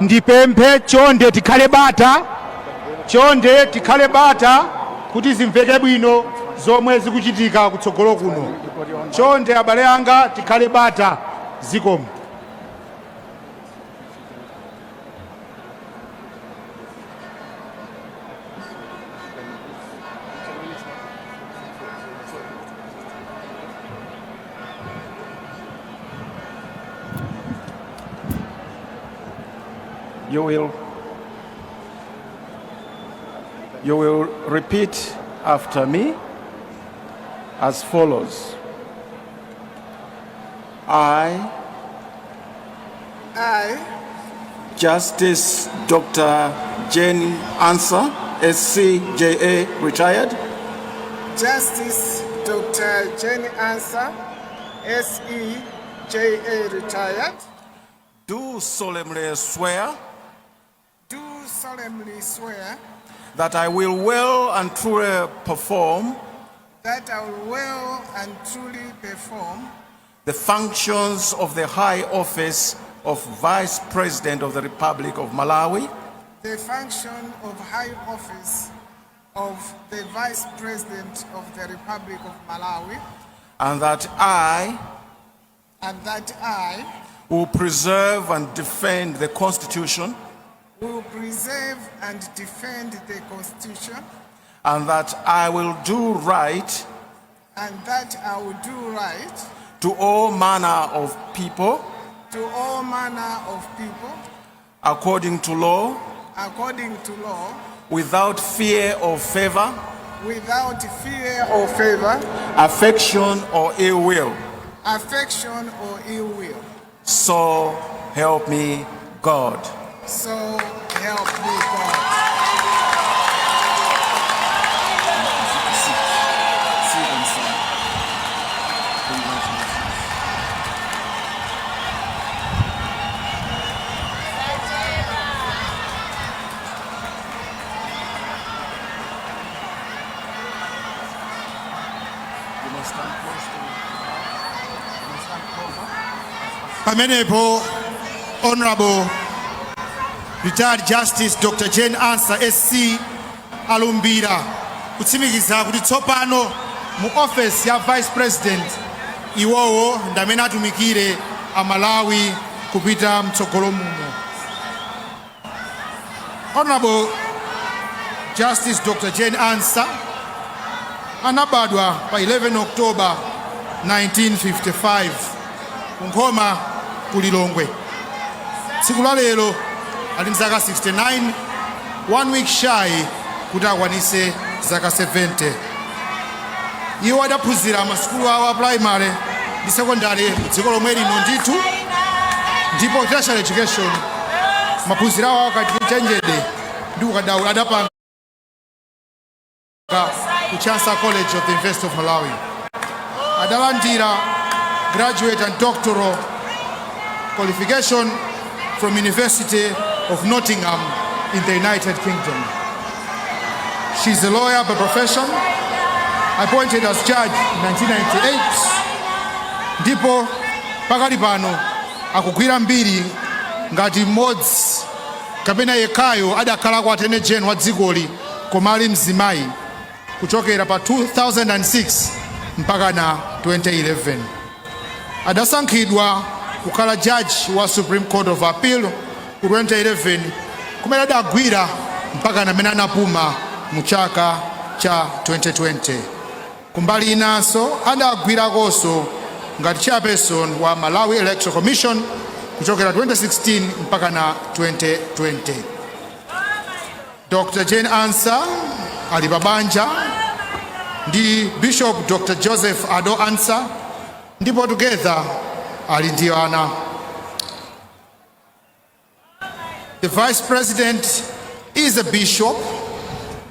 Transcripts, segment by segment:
ndipemphe chonde tikhale bata kuti zimveke bwino zomwe zikuchitika kutsogolo kuno. Chonde abale anga tikhale bata zikomo. You will repeat after me as follows. I, Justice Dr. Jane Ansa, SCJA, retired. Justice Dr. Jane Ansa, SEJA, retired. Do solemnly swear that I will well and truly perform the functions of the high office of Vice President of the Republic of Malawi. The function of high office of the Vice President of the Republic of Malawi. And that I will preserve and defend the Constitution. Will preserve and defend the Constitution. And that I will do right. And that I will do right. To all manner of people. To all manner of people. According to law. According to law. Without fear or favor. Without fear or favor. Affection or ill will. Affection or ill will. So help me God. So help me God. Pamenepo, Honorable Retired Justice Dr. Jane Ansa, SC Kulumbira, kutsimikiza kuti tsopano mu office ya Vice President iwowo ndamene atumikire Amalawi kupita mtsogolo muno. Honorable Justice Dr. Jane Ansa anabadwa pa 11 October 1955 kunkhoma kulilongwe. Tsiku la lero ali mzaka 69, 1 week shy kuti akwanise zaka 70. Iwo adaphunzira masukulu awo a primary ndi secondary dziko lomwe lino ndithu, ndipo tertiary education maphunziro awo akati chenjede ndi ukadaulo adapanga ku Ansa College of the University of Malawi. Adalandira graduate and doctoral qualification from University of Nottingham in the United Kingdom. She's a lawyer by profession, appointed as judge in 1998. Ndipo pakali pano akugwira mbiri ngati mmodzi kapena yekhayo adakhala kwa attorney general wa dzikoli koma ali mzimayi kuchokera pa 2006 mpaka na 2011. Adasankhidwa kukhala judge wa Supreme Court of Appeal ku 2011 kumene adagwira mpaka namene anapuma mu chaka cha 2020. Kumbali inanso adagwirakonso ngati chairperson wa Malawi Electoral Commission kuchokera 2016 mpaka na 2020. Dr. Jane Ansa ali pabanja ndi Bishop Dr. Joseph Ado Ansa, ndipo together ali ndi ana. The Vice President is a bishop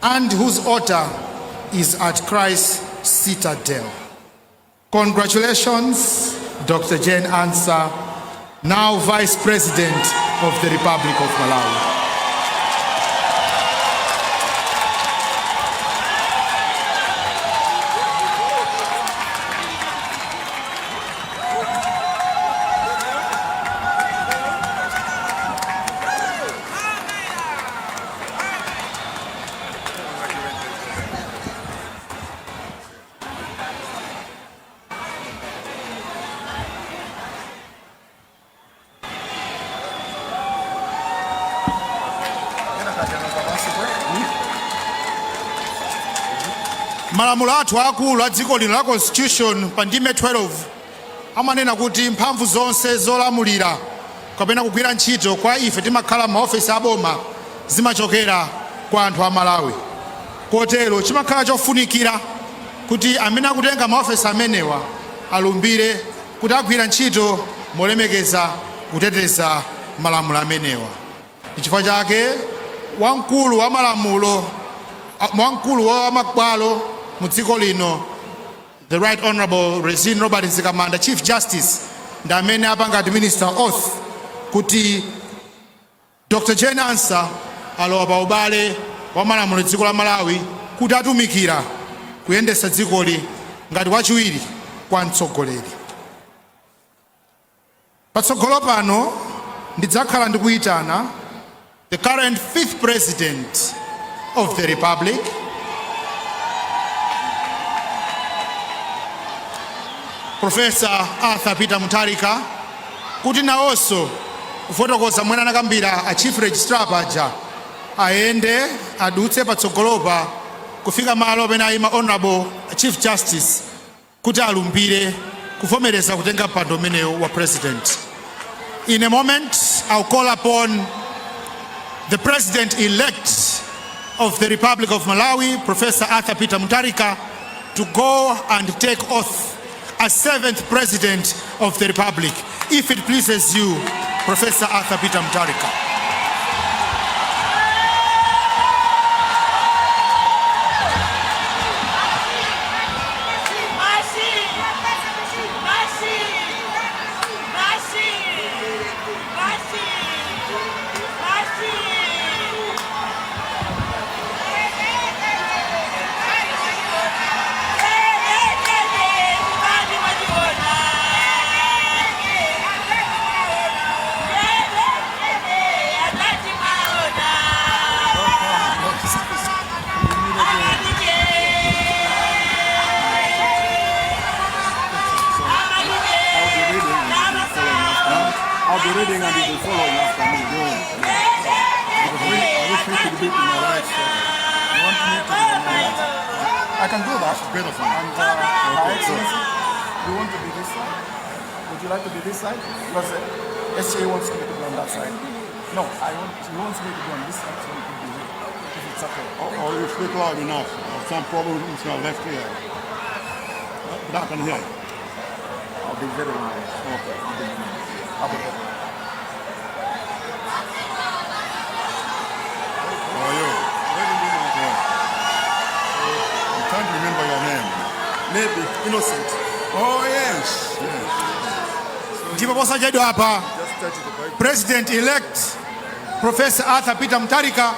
and whose altar is at Christ Citadel. Congratulations, Dr. Jane Ansa, now Vice President of the Republic of Malawi. malamulo athu akulu a dziko lino la constitution pa ndime 12 amanena kuti mphamvu zonse zolamulira kapena kugwira ntchito kwa ife timakhala maofesi aboma zimachokera kwa anthu a Malawi. Kotero chimakhala chofunikira kuti amene akutenga maofesi amenewa alumbire kuti agwira ntchito molemekeza kuteteza malamulo amenewa. Chifukwa chake wamkulu wa malamulo, wamkulu wa mabwalo mu dziko lino, the Right Honorable Rezin Robert Nzikamanda, Chief Justice, ndi amene apanga administer oath kuti Dr. Jane Ansa alowa pa ubale wa malamulo dziko la Malawi kuti atumikira kuyendesa dzikoli ngati wachiwiri kwa mtsogoleri. Patsogolo pano ndidzakhala ndikuyitana the current 5th President of the Republic, Professor Arthur Peter Mutharika, kuti nawonso kufotokoza mwana nakambira a Chief Registrar paja aende adutse patsogolopa kufika malo pena ayima Honorable Chief Justice kuti alumbire kuvomereza kutenga mpando umenewu wa President. In a moment, I'll call upon the President-elect of the Republic of Malawi, Professor Arthur Peter Mutharika, to go and take oath as 7th President of the Republic. If it pleases you, Professor Arthur Peter Mutharika. I'll be reading and you will follow after me. I wish we could be to my right side. You want me to be to my right? I can do that. It's better for me. And you want to be this side? Would you like to be this side? Because SJ wants me to be on that side. No, he wants me to be on this side, so he can be here. If it's okay. Or you speak loud enough. Some problem with your left ear. But I can hear you. I'll be very loud. Okay. I'll be there. How are you? I can't remember your name. Maybe Innocent. Oh yes. Ndipo posachedwa hapa President-elect Professor Arthur Peter Mutharika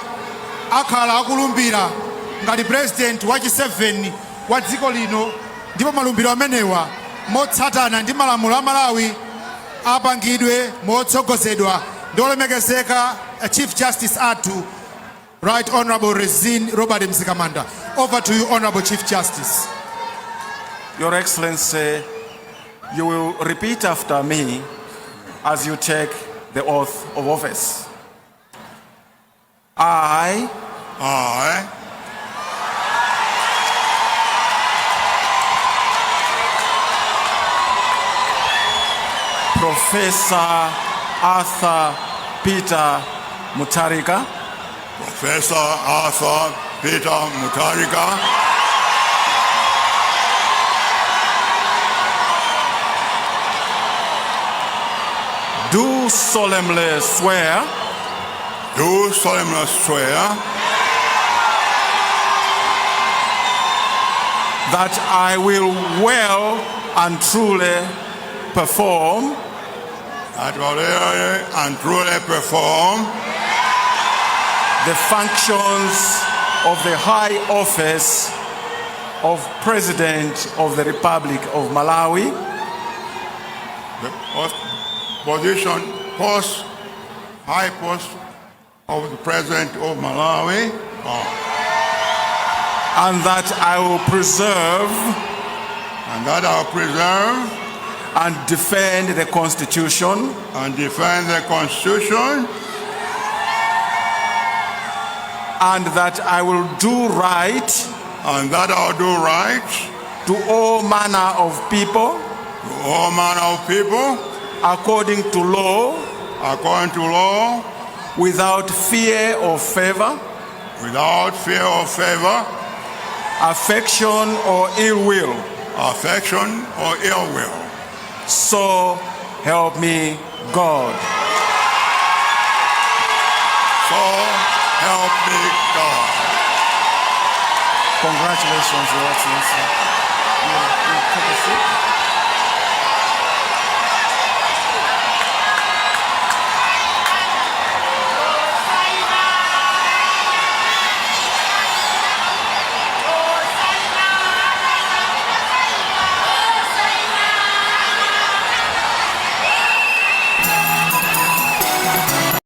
akhala akulumbira ngati President wachi 7 wa dziko lino, ndipo malumbiro amenewa motsatana ndi malamulo a Malawi apangidwe motsogozedwa ndi olemekezeka Chief Justice athu Right Honorable Rezin Robert Nzikamanda. Over to you, Honorable Chief Justice. Your Excellency, you will repeat after me as you take the oath of office. I Professor Arthur Peter Mutharika, Professor Arthur Peter Mutharika, do solemnly swear that I will well and truly perform the functions of the high office of President of the Republic of Malawi, the high post of the President of Malawi, and that I will preserve and defend the Constitution and that I will do right and that I'll do right to all manner of people to all manner of people according to law, according to law, without fear or favor, without fear or favor, affection or ill will. affection or ill will. So help me God. So help me God. Congratulations, Your Excellency. You take a seat.